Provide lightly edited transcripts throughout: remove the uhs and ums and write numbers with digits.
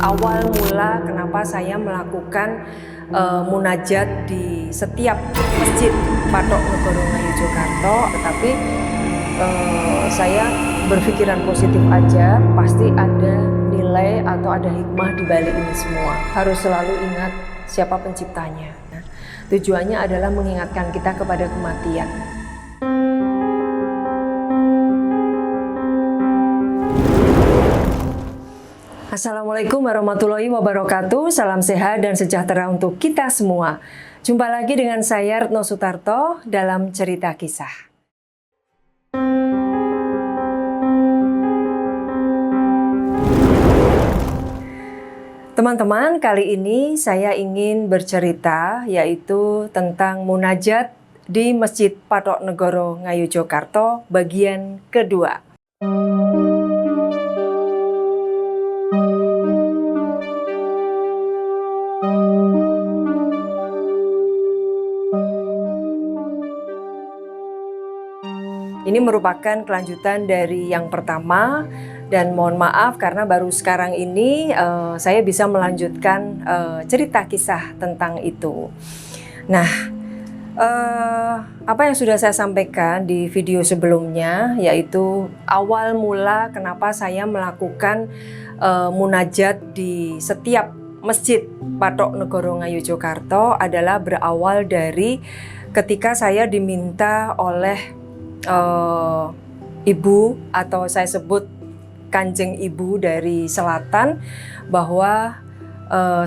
awal mula kenapa saya melakukan munajat di setiap masjid Patok Negoro Ngayogyakarta, tetapi saya berpikiran positif aja, pasti ada nilai atau ada hikmah di balik ini semua. Harus selalu ingat siapa penciptanya. Tujuannya adalah mengingatkan kita kepada kematian. Assalamualaikum warahmatullahi wabarakatuh. Salam sehat dan sejahtera untuk kita semua. Jumpa lagi dengan saya Retno Sutarto dalam Cerita Kisah. Teman-teman, kali ini saya ingin bercerita yaitu tentang munajat di Masjid Patok Negoro Ngayogyakarta bagian kedua. Ini merupakan kelanjutan dari yang pertama, dan mohon maaf karena baru sekarang ini saya bisa melanjutkan cerita kisah tentang itu. Nah, apa yang sudah saya sampaikan di video sebelumnya yaitu awal mula kenapa saya melakukan munajat di setiap Masjid Patok Negoro Ngayogyakarta adalah berawal dari ketika saya diminta oleh ibu, atau saya sebut Kanjeng Ibu dari selatan, bahwa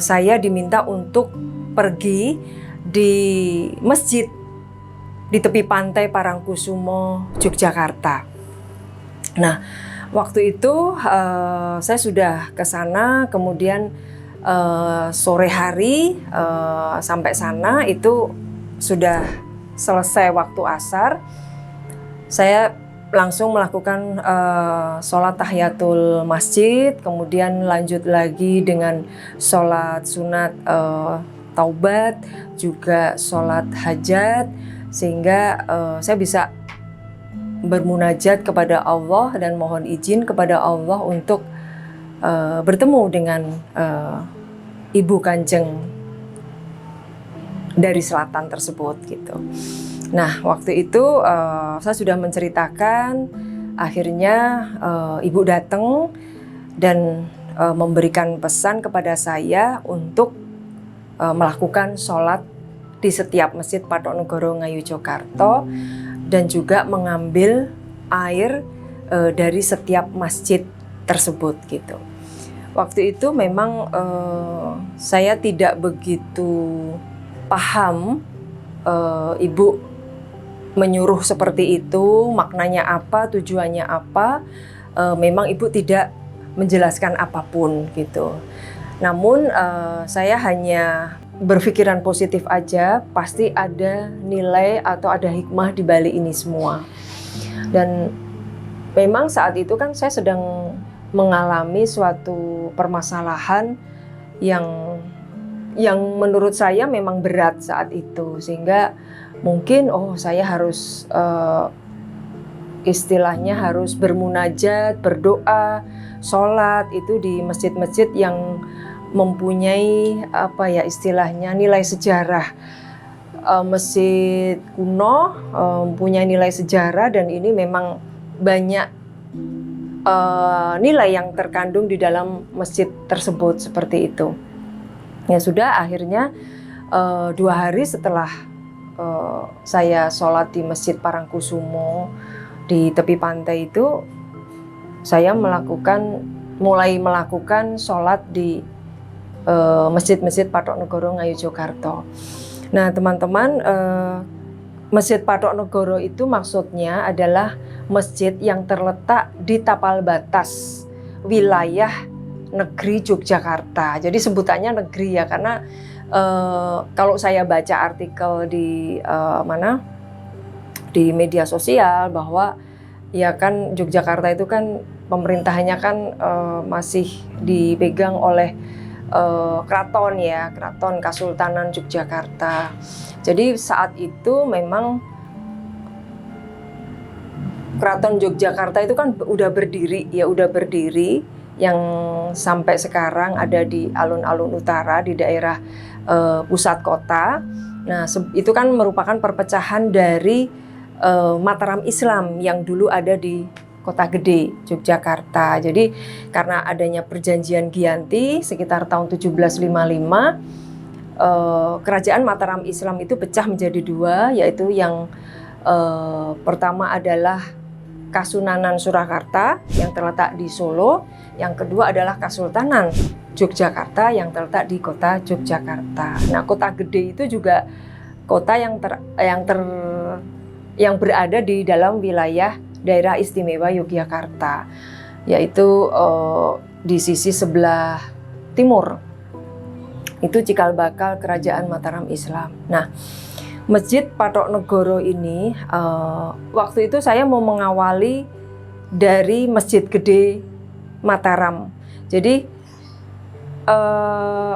saya diminta untuk pergi di masjid di tepi pantai Parangkusumo, Yogyakarta. Nah, waktu itu saya sudah ke sana, kemudian sore hari sampai sana itu sudah selesai waktu asar. Saya langsung melakukan sholat tahiyatul masjid, kemudian lanjut lagi dengan sholat sunat taubat, juga sholat hajat, sehingga saya bisa bermunajat kepada Allah dan mohon izin kepada Allah untuk bertemu dengan Ibu Kanjeng dari selatan tersebut gitu. Nah, waktu itu saya sudah menceritakan, akhirnya ibu datang dan memberikan pesan kepada saya untuk melakukan sholat di setiap Masjid Patok Negoro Ngayogyakarta dan juga mengambil air dari setiap masjid tersebut gitu. Waktu itu memang saya tidak begitu paham ibu menyuruh seperti itu, maknanya apa, tujuannya apa. Memang ibu tidak menjelaskan apapun gitu. Namun saya hanya berpikiran positif aja, pasti ada nilai atau ada hikmah di balik ini semua. Dan memang saat itu kan saya sedang mengalami suatu permasalahan yang menurut saya memang berat saat itu, sehingga mungkin saya harus istilahnya harus bermunajat, berdoa, sholat itu di masjid-masjid yang mempunyai istilahnya nilai sejarah, masjid kuno, mempunyai nilai sejarah, dan ini memang banyak nilai yang terkandung di dalam masjid tersebut seperti itu. Ya sudah, akhirnya 2 hari setelah saya sholat di Masjid Parangkusumo di tepi pantai itu, saya mulai melakukan sholat di masjid-masjid Patok Negoro Ngayogyakarta. Nah teman-teman, Masjid Patok Negoro itu maksudnya adalah masjid yang terletak di tapal batas wilayah negeri Yogyakarta. Jadi sebutannya negeri ya, karena kalau saya baca artikel di di media sosial bahwa ya kan Yogyakarta itu kan pemerintahannya kan masih dipegang oleh keraton ya, Keraton Kasultanan Yogyakarta. Jadi saat itu memang Keraton Yogyakarta itu kan udah berdiri yang sampai sekarang ada di alun-alun utara di daerah pusat kota. Nah, itu kan merupakan perpecahan dari Mataram Islam yang dulu ada di Kota Gede, Yogyakarta. Jadi karena adanya perjanjian Giyanti sekitar tahun 1755, kerajaan Mataram Islam itu pecah menjadi dua, yaitu yang pertama adalah Kasunanan Surakarta yang terletak di Solo, yang kedua adalah Kasultanan Yogyakarta yang terletak di kota Yogyakarta. Nah, Kota Gede itu juga kota yang berada di dalam wilayah daerah istimewa Yogyakarta, yaitu di sisi sebelah timur. Itu cikal bakal kerajaan Mataram Islam. Nah, Masjid Patok Negoro ini waktu itu saya mau mengawali dari Masjid Gede Mataram. Jadi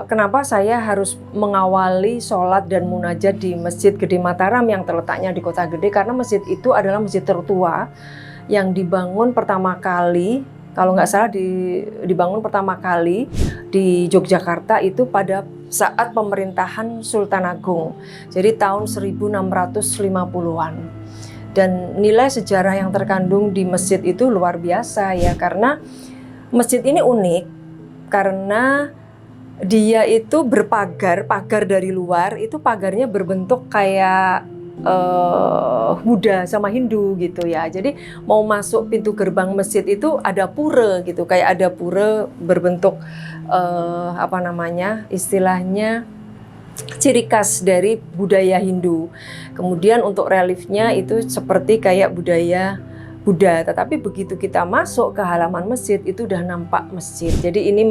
kenapa saya harus mengawali sholat dan munajat di Masjid Gede Mataram yang terletaknya di Kota Gede? Karena masjid itu adalah masjid tertua yang dibangun pertama kali, kalau nggak salah dibangun pertama kali di Yogyakarta itu pada saat pemerintahan Sultan Agung. Jadi tahun 1650-an. Dan nilai sejarah yang terkandung di masjid itu luar biasa ya, karena masjid ini unik karena dia itu berpagar, pagar dari luar itu pagarnya berbentuk kayak Buddha sama Hindu gitu ya. Jadi mau masuk pintu gerbang masjid itu ada pura gitu, kayak ada pura berbentuk istilahnya ciri khas dari budaya Hindu. Kemudian untuk reliefnya itu seperti kayak budaya Buddha, tetapi begitu kita masuk ke halaman masjid itu udah nampak masjid. Jadi ini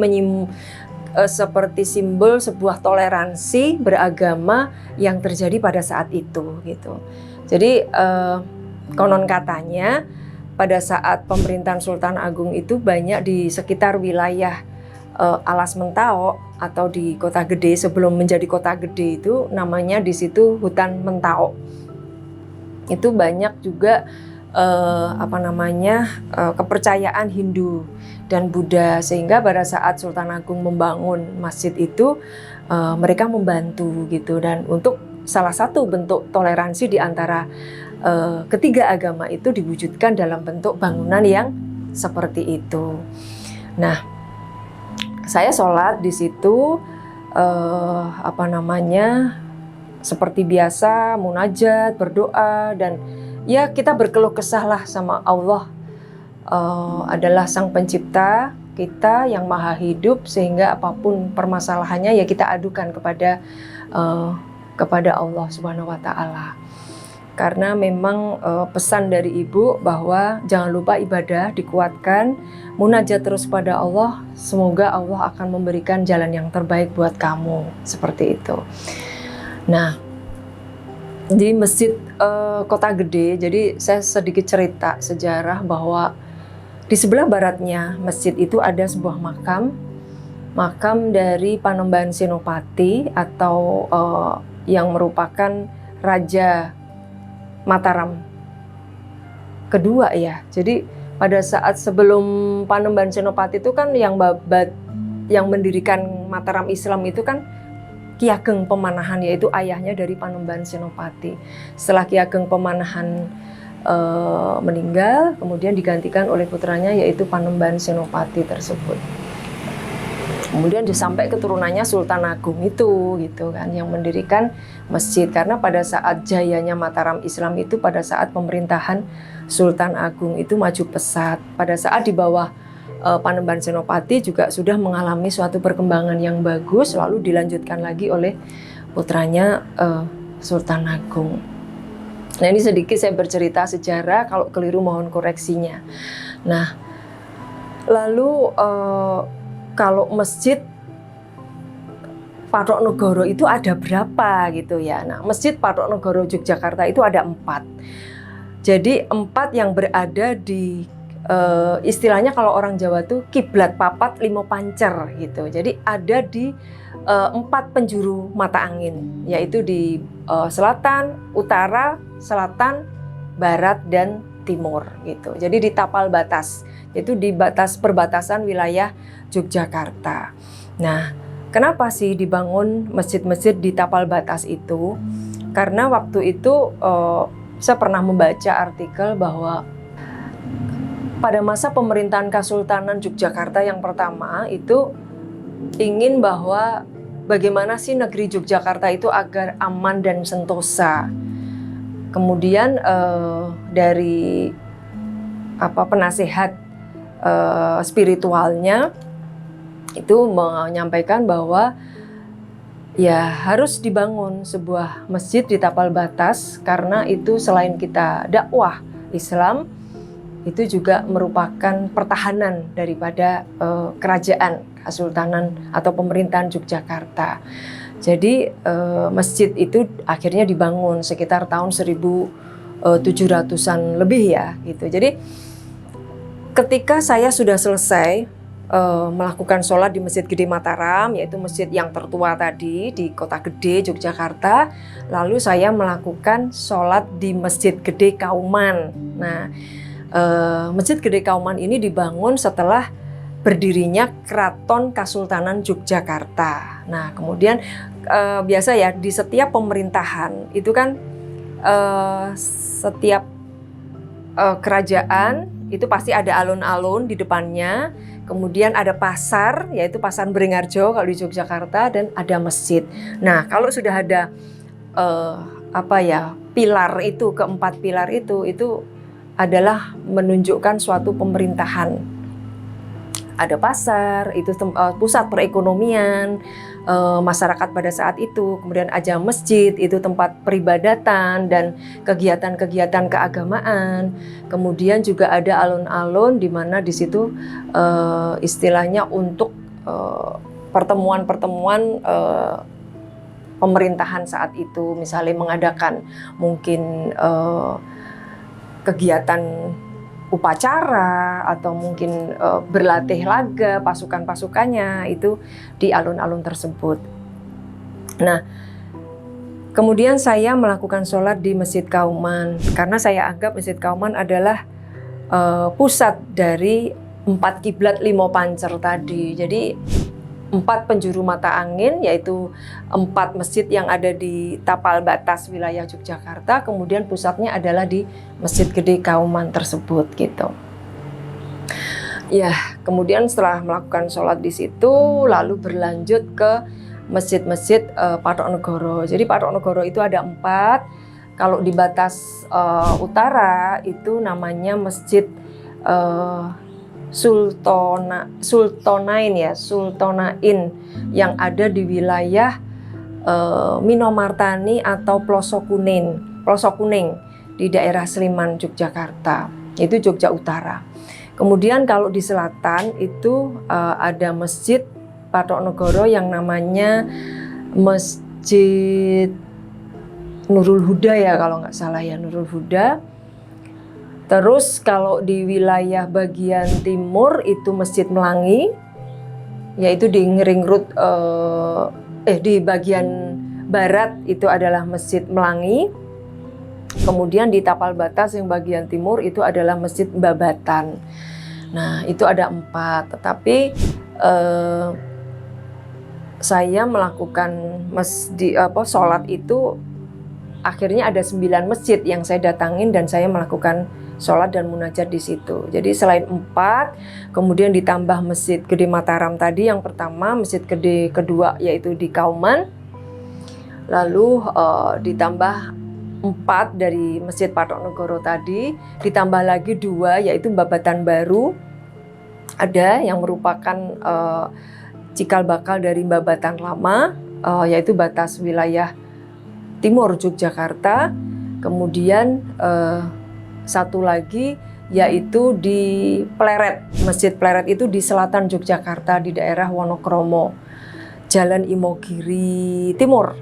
seperti simbol sebuah toleransi beragama yang terjadi pada saat itu gitu. Jadi konon katanya pada saat pemerintahan Sultan Agung itu banyak di sekitar wilayah Alas Mentao atau di Kota Gede, sebelum menjadi Kota Gede itu namanya di situ hutan Mentao. Itu banyak juga kepercayaan Hindu dan Buddha, sehingga pada saat Sultan Agung membangun masjid itu mereka membantu gitu, dan untuk salah satu bentuk toleransi di antara ketiga agama itu diwujudkan dalam bentuk bangunan yang seperti itu. Nah, saya sholat di situ seperti biasa, munajat, berdoa, dan ya kita berkeluh kesah lah sama Allah. Adalah Sang Pencipta kita yang maha hidup, sehingga apapun permasalahannya ya kita adukan kepada Allah Subhanahu wa Ta'ala. Karena memang pesan dari Ibu bahwa jangan lupa ibadah, dikuatkan, munajat terus pada Allah, semoga Allah akan memberikan jalan yang terbaik buat kamu, seperti itu. Nah, di Masjid Kota Gede, jadi saya sedikit cerita sejarah bahwa di sebelah baratnya masjid itu ada sebuah makam dari Panembahan Senopati atau yang merupakan Raja Mataram kedua ya. Jadi pada saat sebelum Panembahan Senopati itu kan yang mendirikan Mataram Islam itu kan Ki Ageng Pemanahan, yaitu ayahnya dari Panembahan Senopati. Setelah Ki Ageng Pemanahan meninggal, kemudian digantikan oleh putranya yaitu Panembahan Senopati tersebut. Kemudian sampai keturunannya Sultan Agung itu gitu kan yang mendirikan masjid, karena pada saat jayanya Mataram Islam itu pada saat pemerintahan Sultan Agung itu maju pesat. Pada saat di bawah Panembahan Senopati juga sudah mengalami suatu perkembangan yang bagus, lalu dilanjutkan lagi oleh putranya Sultan Agung. Nah, ini sedikit saya bercerita sejarah, kalau keliru mohon koreksinya. Nah, lalu kalau Masjid Patok Negoro itu ada berapa gitu ya. Nah, Masjid Patok Negoro Yogyakarta itu ada 4. Jadi 4 yang berada di istilahnya kalau orang Jawa tuh kiblat papat limo pancer gitu. Jadi ada di 4 penjuru mata angin, yaitu di selatan, utara, selatan, barat, dan timur gitu. Jadi di tapal batas, yaitu di batas perbatasan wilayah Yogyakarta. Nah, kenapa sih dibangun masjid-masjid di tapal batas itu? Karena waktu itu saya pernah membaca artikel bahwa pada masa pemerintahan Kesultanan Yogyakarta yang pertama itu ingin bahwa bagaimana sih negeri Yogyakarta itu agar aman dan sentosa. Kemudian dari penasehat spiritualnya itu menyampaikan bahwa ya harus dibangun sebuah masjid di tapal batas, karena itu selain kita dakwah Islam, itu juga merupakan pertahanan daripada kerajaan Kesultanan atau pemerintahan Yogyakarta. Jadi masjid itu akhirnya dibangun sekitar tahun 1700-an lebih ya gitu. Jadi ketika saya sudah selesai melakukan sholat di Masjid Gede Mataram, yaitu masjid yang tertua tadi di Kota Gede, Yogyakarta, lalu saya melakukan sholat di Masjid Gede Kauman. Nah, Masjid Gede Kauman ini dibangun setelah berdirinya Keraton Kesultanan Yogyakarta. Nah, kemudian biasa ya di setiap pemerintahan itu kan setiap kerajaan itu pasti ada alun-alun di depannya, kemudian ada pasar, yaitu Pasar Beringharjo kalau di Yogyakarta, dan ada masjid. Nah, kalau sudah ada pilar itu, keempat pilar itu adalah menunjukkan suatu pemerintahan. Ada pasar, itu pusat perekonomian masyarakat pada saat itu. Kemudian ada masjid, itu tempat peribadatan dan kegiatan-kegiatan keagamaan. Kemudian juga ada alun-alun di mana di situ istilahnya untuk pertemuan-pertemuan pemerintahan saat itu, misalnya mengadakan mungkin kegiatan upacara atau mungkin berlatih laga pasukan-pasukannya itu di alun-alun tersebut. Nah, kemudian saya melakukan sholat di Masjid Kauman karena saya anggap Masjid Kauman adalah pusat dari 4 kiblat 5 pancer tadi. Jadi 4 penjuru mata angin, yaitu 4 masjid yang ada di tapal batas wilayah Yogyakarta, kemudian pusatnya adalah di Masjid Gede Kauman tersebut gitu. Ya, kemudian setelah melakukan sholat di situ, lalu berlanjut ke masjid-masjid Patok Negoro. Jadi Patok Negoro itu ada 4. Kalau di batas utara itu namanya Masjid Sultonain yang ada di wilayah Minomartani atau Plosok Kuning di daerah Sleman, Yogyakarta. Itu Jogja Utara. Kemudian kalau di selatan itu ada Masjid Patok Negoro yang namanya Masjid Nurul Huda ya, kalau nggak salah ya, Nurul Huda. Terus kalau di wilayah bagian timur itu Masjid Melangi, yaitu di Ngering di bagian barat itu adalah Masjid Melangi. Kemudian di tapal batas yang bagian timur itu adalah Masjid Babatan. Nah, itu ada 4. Tetapi saya melakukan sholat itu akhirnya ada 9 masjid yang saya datangin dan saya melakukan sholat dan munajat di situ. Jadi selain 4, kemudian ditambah Masjid Gede Mataram tadi yang pertama, Masjid Gede kedua yaitu di Kauman, lalu ditambah 4 dari Masjid Patok Negoro tadi, ditambah lagi 2 yaitu Babatan Baru, ada yang merupakan cikal bakal dari Babatan Lama, yaitu batas wilayah timur Yogyakarta. Kemudian satu lagi yaitu di Pleret. Masjid Pleret itu di selatan Yogyakarta di daerah Wonokromo, Jalan Imogiri Timur.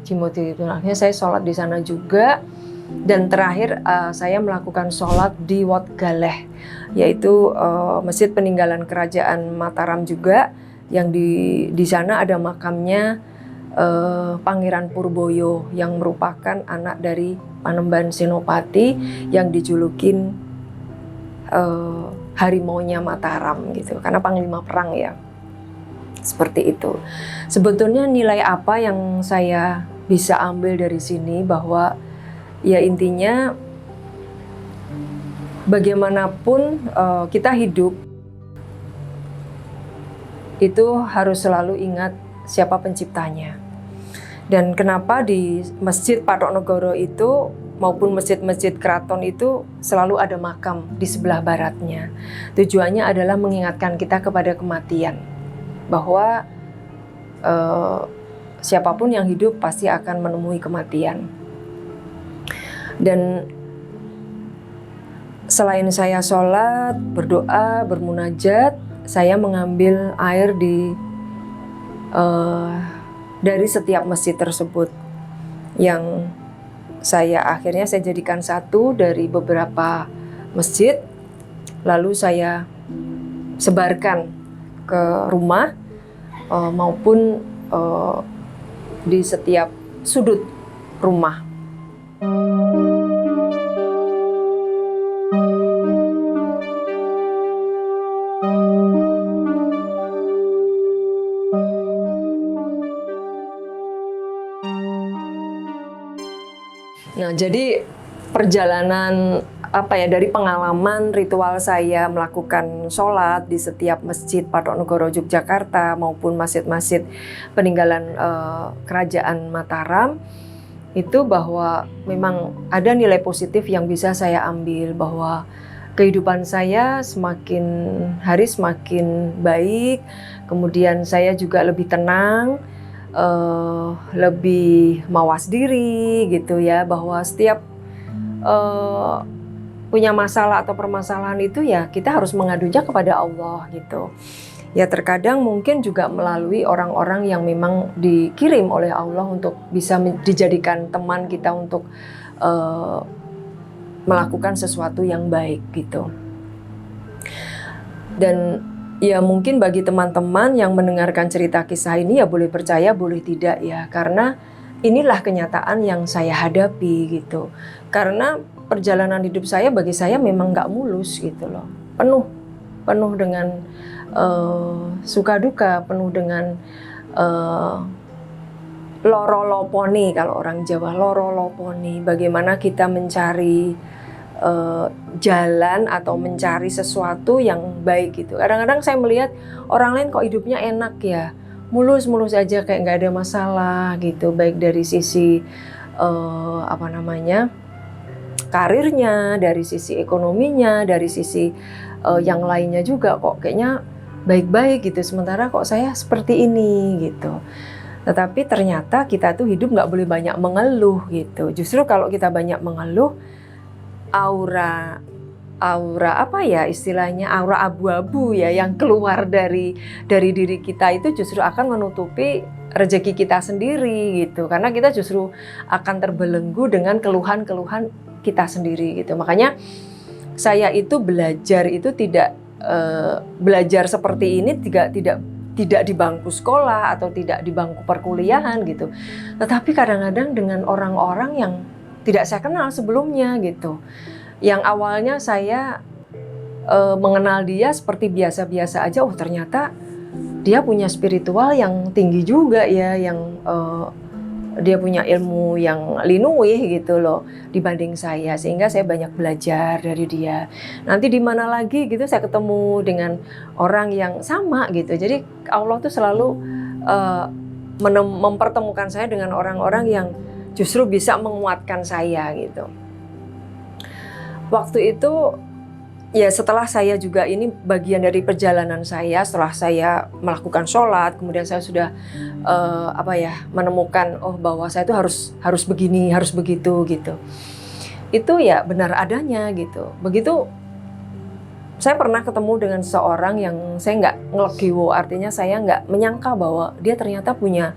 Akhirnya saya sholat di sana juga. Dan terakhir saya melakukan sholat di Wat Galeh, yaitu masjid peninggalan kerajaan Mataram juga, yang di sana ada makamnya Pangeran Purboyo yang merupakan anak dari Panembahan Senopati yang dijulukin harimaunya Mataram gitu, karena panglima perang ya. Seperti itu. Sebetulnya nilai apa yang saya bisa ambil dari sini, bahwa ya intinya bagaimanapun kita hidup itu harus selalu ingat siapa penciptanya. Dan kenapa di Masjid Patok Negoro itu maupun masjid-masjid keraton itu selalu ada makam di sebelah baratnya. Tujuannya adalah mengingatkan kita kepada kematian, bahwa siapapun yang hidup pasti akan menemui kematian. Dan selain saya sholat, berdoa, bermunajat, saya mengambil air dari setiap masjid tersebut, yang akhirnya saya jadikan satu dari beberapa masjid, lalu saya sebarkan ke rumah maupun di setiap sudut rumah. Nah, jadi perjalanan dari pengalaman ritual saya melakukan sholat di setiap masjid Patok Negoro Yogyakarta maupun masjid-masjid peninggalan kerajaan Mataram, itu bahwa memang ada nilai positif yang bisa saya ambil, bahwa kehidupan saya semakin hari semakin baik, kemudian saya juga lebih tenang, lebih mawas diri gitu ya, bahwa setiap punya masalah atau permasalahan itu ya kita harus mengadunya kepada Allah gitu. Ya terkadang mungkin juga melalui orang-orang yang memang dikirim oleh Allah untuk bisa dijadikan teman kita untuk melakukan sesuatu yang baik gitu. Dan ya mungkin bagi teman-teman yang mendengarkan cerita kisah ini ya boleh percaya boleh tidak ya, karena inilah kenyataan yang saya hadapi gitu. Karena perjalanan hidup saya bagi saya memang nggak mulus gitu loh, penuh dengan suka duka, penuh dengan loro loponi, kalau orang Jawa loro loponi, bagaimana kita mencari jalan atau mencari sesuatu yang baik gitu. Kadang-kadang saya melihat orang lain kok hidupnya enak ya, mulus-mulus aja kayak nggak ada masalah gitu, baik dari sisi karirnya, dari sisi ekonominya, dari sisi yang lainnya juga kok kayaknya baik-baik gitu, sementara kok saya seperti ini gitu. Tetapi ternyata kita tuh hidup nggak boleh banyak mengeluh gitu. Justru kalau kita banyak mengeluh, aura istilahnya aura abu-abu ya yang keluar dari diri kita itu justru akan menutupi rezeki kita sendiri gitu, karena kita justru akan terbelenggu dengan keluhan-keluhan kita sendiri gitu. Makanya saya itu belajar itu tidak belajar seperti ini tidak di bangku sekolah atau tidak di bangku perkuliahan gitu, tetapi kadang-kadang dengan orang-orang yang tidak saya kenal sebelumnya gitu, yang awalnya saya mengenal dia seperti biasa-biasa aja, ternyata dia punya spiritual yang tinggi juga ya, yang dia punya ilmu yang linuih gitu loh dibanding saya, sehingga saya banyak belajar dari dia. Nanti di mana lagi gitu saya ketemu dengan orang yang sama gitu, jadi Allah tuh selalu mempertemukan saya dengan orang-orang yang justru bisa menguatkan saya gitu. Waktu itu ya setelah saya juga, ini bagian dari perjalanan saya, setelah saya melakukan sholat, kemudian saya sudah menemukan bahwa saya itu harus begini, harus begitu gitu. Itu ya benar adanya gitu. Begitu saya pernah ketemu dengan seorang yang saya nggak ngelegiwo, artinya saya nggak menyangka bahwa dia ternyata punya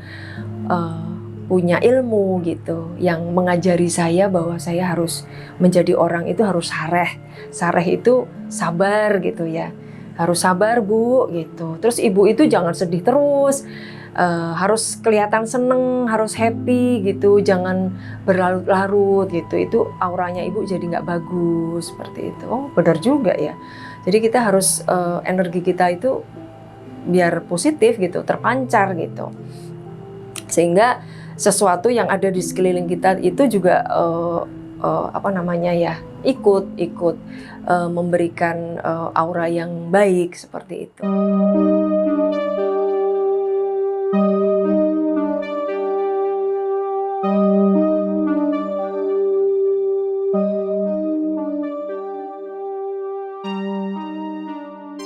ilmu gitu, yang mengajari saya bahwa saya harus menjadi orang itu harus sareh. Sareh itu sabar gitu ya, harus sabar Bu gitu. Terus ibu itu jangan sedih terus, harus kelihatan seneng, harus happy gitu, jangan berlarut-larut gitu. Itu auranya ibu jadi nggak bagus seperti itu. Oh benar juga ya. Jadi kita harus energi kita itu biar positif gitu, terpancar gitu. Sehingga sesuatu yang ada di sekeliling kita itu juga ikut memberikan aura yang baik seperti itu.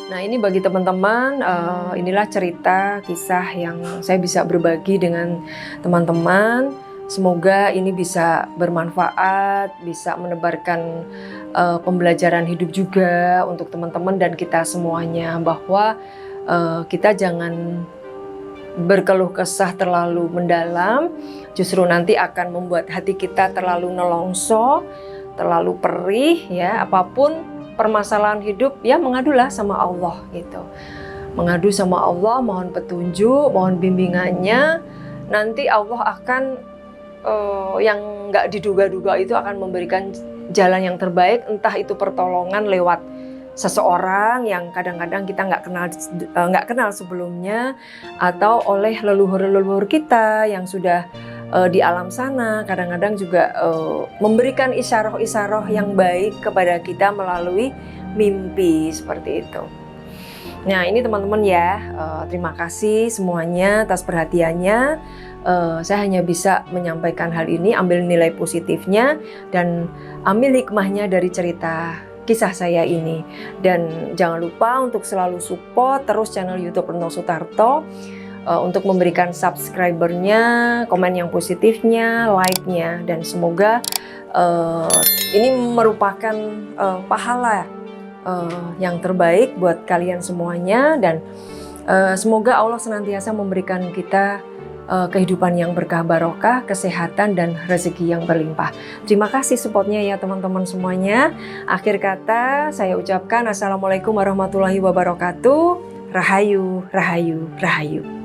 Nah ini bagi teman-teman, inilah cerita kisah yang saya bisa berbagi dengan teman-teman. Semoga ini bisa bermanfaat, bisa menebarkan pembelajaran hidup juga untuk teman-teman dan kita semuanya, bahwa kita jangan berkeluh kesah terlalu mendalam, justru nanti akan membuat hati kita terlalu nelongso, terlalu perih ya. Apapun permasalahan hidup ya mengadulah sama Allah gitu. Mengadu sama Allah, mohon petunjuk, mohon bimbingannya. Nanti Allah akan yang nggak diduga-duga itu akan memberikan jalan yang terbaik, entah itu pertolongan lewat seseorang yang kadang-kadang kita nggak kenal sebelumnya, atau oleh leluhur-leluhur kita yang sudah di alam sana, kadang-kadang juga memberikan isyarah-isyarah yang baik kepada kita melalui mimpi seperti itu. Nah ini teman-teman ya, terima kasih semuanya atas perhatiannya. Saya hanya bisa menyampaikan hal ini, ambil nilai positifnya dan ambil hikmahnya dari cerita kisah saya ini. Dan jangan lupa untuk selalu support terus channel YouTube Retno Sutarto, untuk memberikan subscribernya, komen yang positifnya, like-nya, dan semoga ini merupakan pahala yang terbaik buat kalian semuanya, dan semoga Allah senantiasa memberikan kita kehidupan yang berkah barokah, kesehatan dan rezeki yang berlimpah. Terima kasih supportnya ya teman-teman semuanya. Akhir kata saya ucapkan Assalamualaikum warahmatullahi wabarakatuh. Rahayu, rahayu, rahayu.